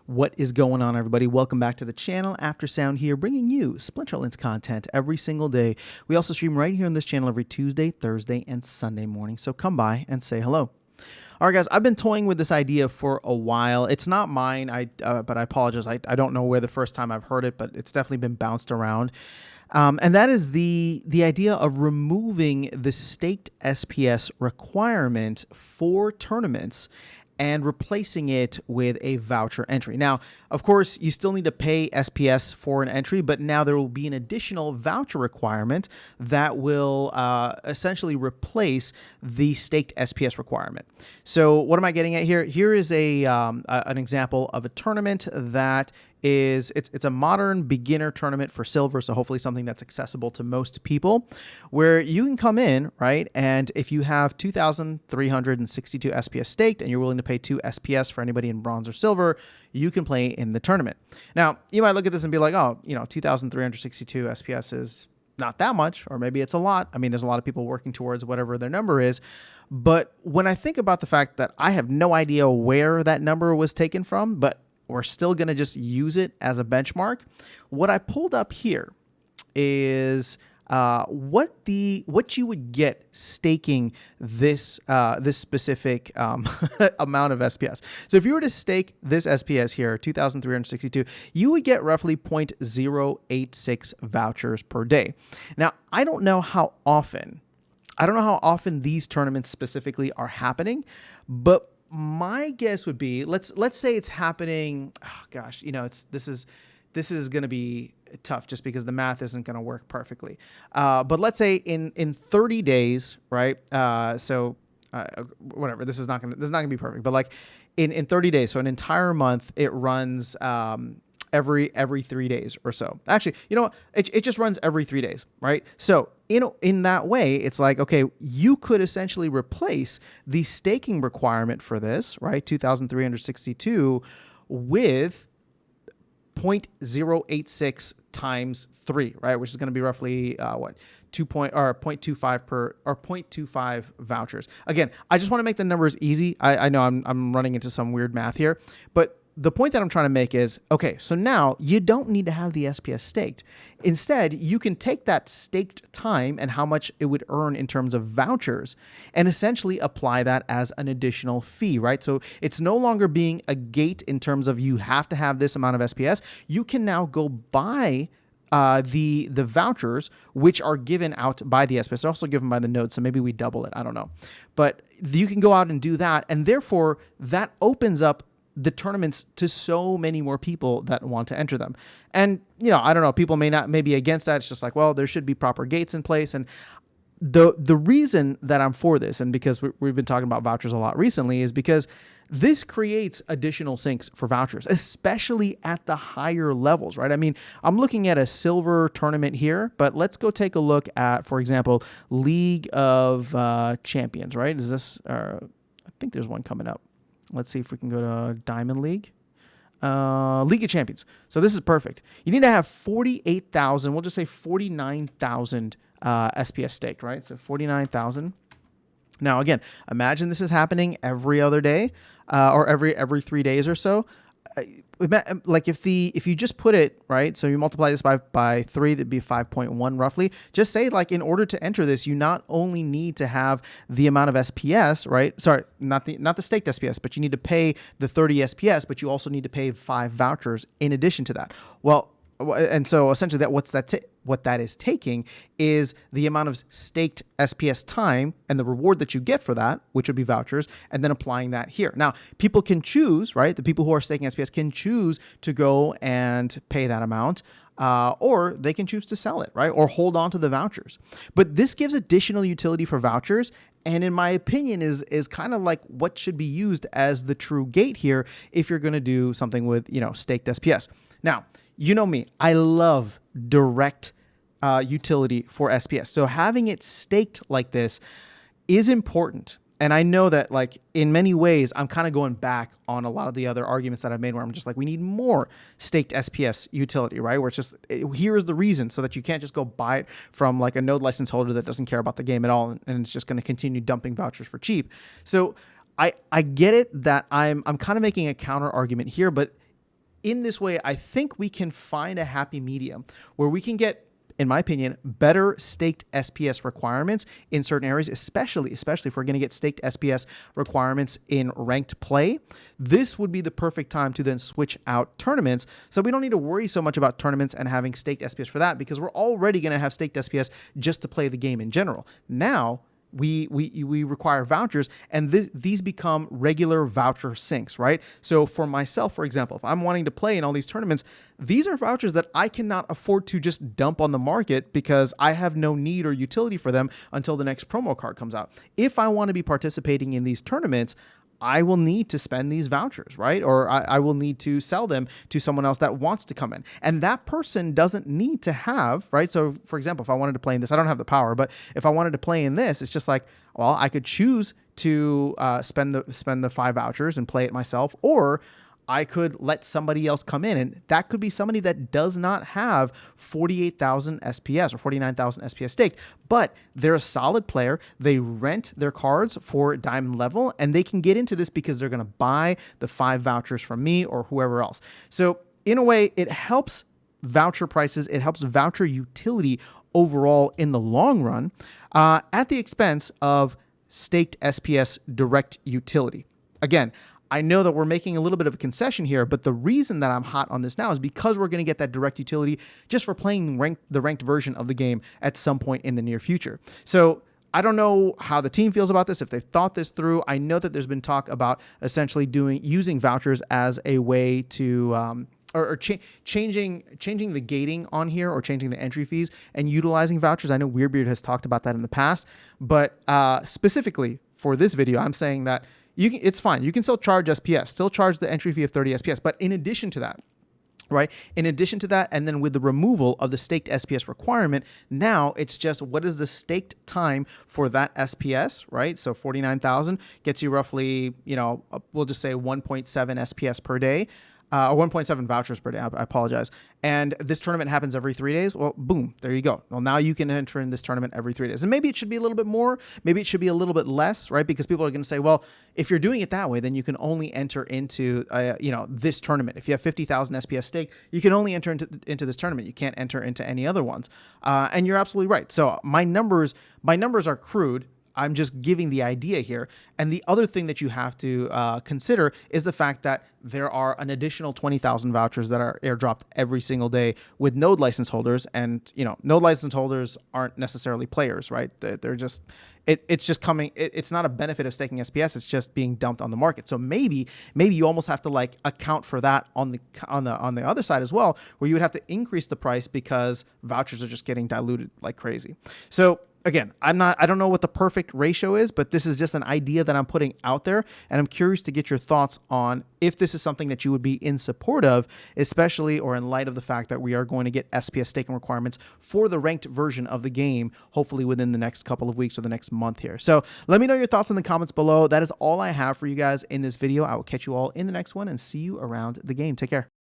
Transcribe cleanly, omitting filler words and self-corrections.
What is going on, everybody? Welcome back to the channel. After Sound here, bringing you Splinterlands content every single day. We also stream right here on this channel every Tuesday, Thursday, and Sunday morning. So come by and say hello. All right, guys, I've been toying with this idea for a while. It's not mine, but I apologize. I don't know where the first time I've heard it, but it's definitely been bounced around. And that is the idea of removing the staked SPS requirement for tournaments and replacing it with a voucher entry. Now, of course, you still need to pay SPS for an entry, but now there will be an additional voucher requirement that will essentially replace the staked SPS requirement. So what am I getting at here? Here is an example of a tournament that it's a modern beginner tournament for silver, so hopefully something that's accessible to most people, where you can come in, right, and if you have 2,362 SPS staked and you're willing to pay 2 SPS for anybody in bronze or silver, you can play in the tournament. Now, you might look at this and be like, oh, 2,362 SPS is not that much, or maybe it's a lot. I mean, there's a lot of people working towards whatever their number is. But when I think about the fact that I have no idea where that number was taken from, but we're still going to just use it as a benchmark, what I pulled up here is what you would get staking this specific amount of SPS. So if you were to stake this SPS here, 2,362, you would get roughly 0.086 vouchers per day. Now, I don't know how often these tournaments specifically are happening, but my guess would be, let's say it's happening. Oh gosh, this is going to be tough just because the math isn't going to work perfectly. But let's say in 30 days, right? Whatever. This is not going to be perfect. But like in 30 days, so an entire month, it runs every 3 days or so. Actually, it just runs every 3 days, right? So in that way, it's like, okay, you could essentially replace the staking requirement for this, right? 2,362 with 0.086 times 3, right? Which is going to be roughly 0.25 vouchers. Again, I just want to make the numbers easy. I know I'm running into some weird math here, but the point that I'm trying to make is, okay, so now you don't need to have the SPS staked. Instead, you can take that staked time and how much it would earn in terms of vouchers and essentially apply that as an additional fee, right? So it's no longer being a gate in terms of you have to have this amount of SPS. You can now go buy the vouchers, which are given out by the SPS. They're also given by the node, so maybe we double it. I don't know. But you can go out and do that, and therefore that opens up the tournaments to so many more people that want to enter them. And, I don't know, people may be against that. It's just like, well, there should be proper gates in place. And the reason that I'm for this, and because we've been talking about vouchers a lot recently, is because this creates additional sinks for vouchers, especially at the higher levels, right? I mean, I'm looking at a silver tournament here, but let's go take a look at, for example, League of Champions, right? I think there's one coming up. Let's see if we can go to Diamond League. League of Champions. So this is perfect. You need to have 48,000, we'll just say 49,000 SPS staked, right? So 49,000. Now, again, imagine this is happening every other day or every 3 days or so. Like if you just put it, right, so you multiply this by 3, that'd be 5.1 roughly. Just say, like, in order to enter this, you not only need to have the amount of SPS, right? Sorry, not the staked SPS, but you need to pay the 30 SPS, but you also need to pay 5 vouchers in addition to that. Well, and so essentially what that is taking is the amount of staked SPS time and the reward that you get for that, which would be vouchers, and then applying that here. Now, people can choose, right? The people who are staking SPS can choose to go and pay that amount, or they can choose to sell it, right? Or hold on to the vouchers. But this gives additional utility for vouchers, and in my opinion is kind of like what should be used as the true gate here if you're going to do something with, staked SPS. Now, you know me, I love direct utility for SPS. So having it staked like this is important. And I know that, like, in many ways, I'm kind of going back on a lot of the other arguments that I've made where I'm just like, we need more staked SPS utility, right? Where it's just, here's the reason, so that you can't just go buy it from like a node license holder that doesn't care about the game at all and it's just going to continue dumping vouchers for cheap. So I get it that I'm kind of making a counter argument here, but in this way, I think we can find a happy medium where we can get, in my opinion, better staked SPS requirements in certain areas, especially if we're going to get staked SPS requirements in ranked play. This would be the perfect time to then switch out tournaments. So we don't need to worry so much about tournaments and having staked SPS for that, because we're already going to have staked SPS just to play the game in general. Now, we require vouchers, and these become regular voucher sinks, right? So for myself, for example, if I'm wanting to play in all these tournaments, these are vouchers that I cannot afford to just dump on the market because I have no need or utility for them until the next promo card comes out. If I want to be participating in these tournaments, I will need to spend these vouchers, right? Or I will need to sell them to someone else that wants to come in. And that person doesn't need to have, right? So for example, if I wanted to play in this, I don't have the power, but if I wanted to play in this, it's just like, well, I could choose to spend the 5 vouchers and play it myself, or I could let somebody else come in, and that could be somebody that does not have 48,000 SPS or 49,000 SPS staked, but they're a solid player. They rent their cards for diamond level, and they can get into this because they're going to buy the 5 vouchers from me or whoever else. So in a way, it helps voucher prices. It helps voucher utility overall in the long run, at the expense of staked SPS direct utility. Again, I know that we're making a little bit of a concession here, but the reason that I'm hot on this now is because we're going to get that direct utility just for playing the ranked version of the game at some point in the near future. So I don't know how the team feels about this, if they've thought this through. I know that there's been talk about essentially using vouchers as a way to changing the gating on here, or changing the entry fees and utilizing vouchers. I know Weirdbeard has talked about that in the past, but specifically for this video, I'm saying that it's fine. You can still charge SPS, still charge the entry fee of 30 SPS. But in addition to that, right? In addition to that, and then with the removal of the staked SPS requirement, now it's just what is the staked time for that SPS, right? So 49,000 gets you roughly, we'll just say 1.7 SPS per day. Or 1.7 vouchers per day. I apologize. And this tournament happens every 3 days. Well, boom, there you go. Well, now you can enter in this tournament every 3 days. And maybe it should be a little bit more. Maybe it should be a little bit less, right? Because people are going to say, well, if you're doing it that way, then you can only enter into, this tournament. If you have 50,000 SPS stake, you can only enter into this tournament. You can't enter into any other ones. And you're absolutely right. So my numbers are crude. I'm just giving the idea here. And the other thing that you have to consider is the fact that there are an additional 20,000 vouchers that are airdropped every single day with node license holders. And, node license holders aren't necessarily players, right? They're just, it's just coming. It's not a benefit of staking SPS. It's just being dumped on the market. So maybe you almost have to account for that on the other side as well, where you would have to increase the price because vouchers are just getting diluted like crazy. So again, I don't know what the perfect ratio is, but this is just an idea that I'm putting out there, and I'm curious to get your thoughts on if this is something that you would be in support of, especially or in light of the fact that we are going to get SPS staking requirements for the ranked version of the game, hopefully within the next couple of weeks or the next month here. So let me know your thoughts in the comments below. That is all I have for you guys in this video. I will catch you all in the next one and see you around the game. Take care.